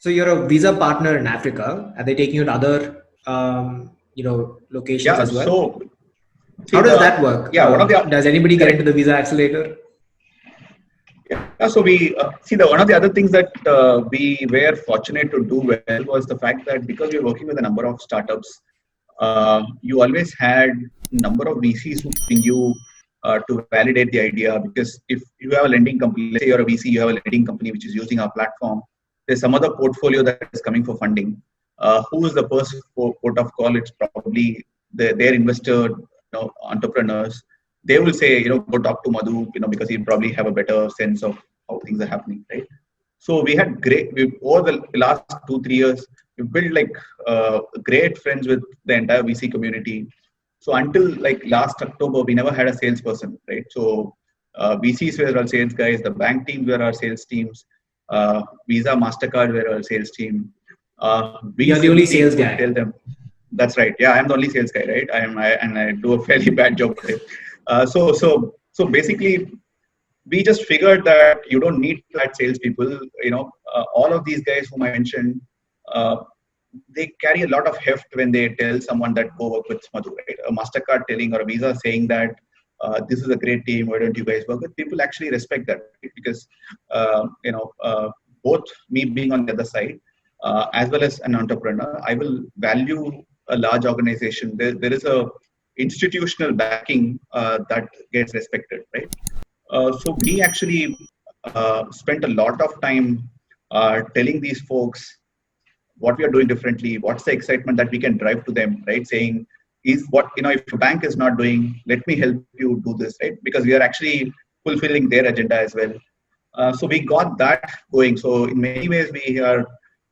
So you're a visa partner in Africa. Are they taking you to other, locations Yeah. as well? So see How does that work? one of the Does anybody get correct. into the visa accelerator? Yeah, so we see one of the other things that we were fortunate to do well was the fact that because we were working with a number of startups, you always had number of VCs who ping you to validate the idea. Because if you have a lending company, let's say you're a VC, you have a lending company which is using our platform. There's some other portfolio that is coming for funding. Who is the first port of call? It's probably their investor, entrepreneurs. They will say, go talk to Madhu, because he'll probably have a better sense of how things are happening, right? So we had over the last 2-3 years, we built like great friends with the entire VC community. So until like last October, we never had a salesperson, right? So VCs were our sales guys, the bank teams were our sales teams, Visa, Mastercard were our sales team. We You're the only simply sales would guy. tell them, that's right. Yeah, I'm the only sales guy, right? And I do a fairly bad job at it. So basically, we just figured that you don't need to add salespeople. All of these guys whom I mentioned, uh, they carry a lot of heft when they tell someone that go work with Madhu, right? A Mastercard telling or a Visa saying that this is a great team. Why don't you guys work with? People actually respect that, right? Because both me being on the other side, as well as an entrepreneur, I will value a large organization. There is a institutional backing that gets respected, right? So we actually spent a lot of time telling these folks what we are doing differently, what's the excitement that we can drive to them, right? Saying, is what, if your bank is not doing, let me help you do this, right? Because we are actually fulfilling their agenda as well. So we got that going. So in many ways, we have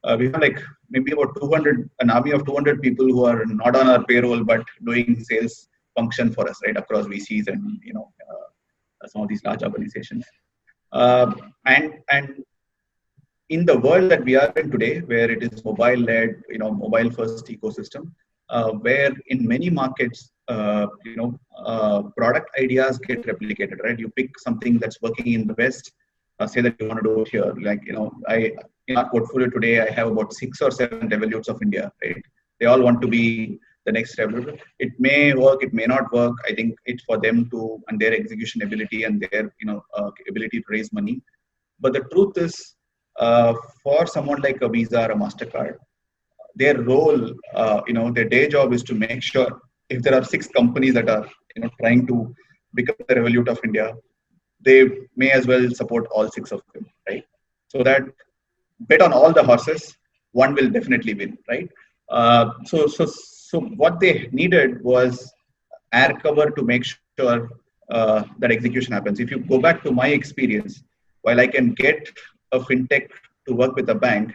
like maybe about 200, an army of 200 people who are not on our payroll, but doing sales function for us, right? Across VCs and, some of these large organizations. And in the world that we are in today, where it is mobile-led, mobile-first ecosystem, where in many markets, product ideas get replicated, right? You pick something that's working in the West, say that you want to do it here. Like, in our portfolio today, I have about 6 or 7 Revoluts of India, right? They all want to be the next Revolut. It may work, it may not work. I think it's for them to, and their execution ability and their, ability to raise money. But the truth is, for someone like a Visa or a Mastercard, their role, their day job is to make sure if there are 6 companies that are, trying to become the Revolut of India, they may as well support all 6 of them, right? So that bet on all the horses, one will definitely win, right? So what they needed was air cover to make sure that execution happens. If you go back to my experience, while I can get a fintech to work with a bank,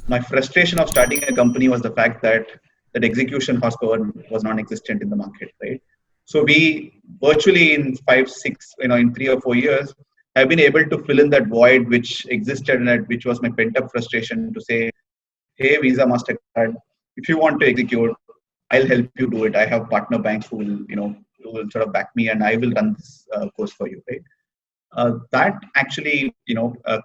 my frustration of starting a company was the fact that that execution horsepower was non-existent in the market, right? So we virtually in 5, 6, in 3 or 4 years, have been able to fill in that void which existed and which was my pent-up frustration to say, hey, Visa, Mastercard, if you want to execute, I'll help you do it. I have partner banks who will sort of back me, and I will run this course for you, right? That actually,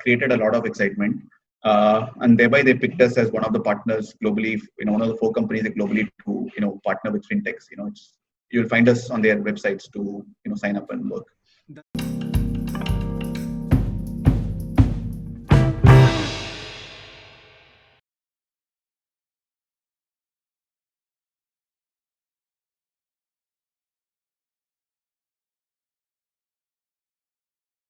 created a lot of excitement, and thereby they picked us as one of the partners globally. One of the 4 companies globally to partner with fintechs. You'll find us on their websites to sign up and work.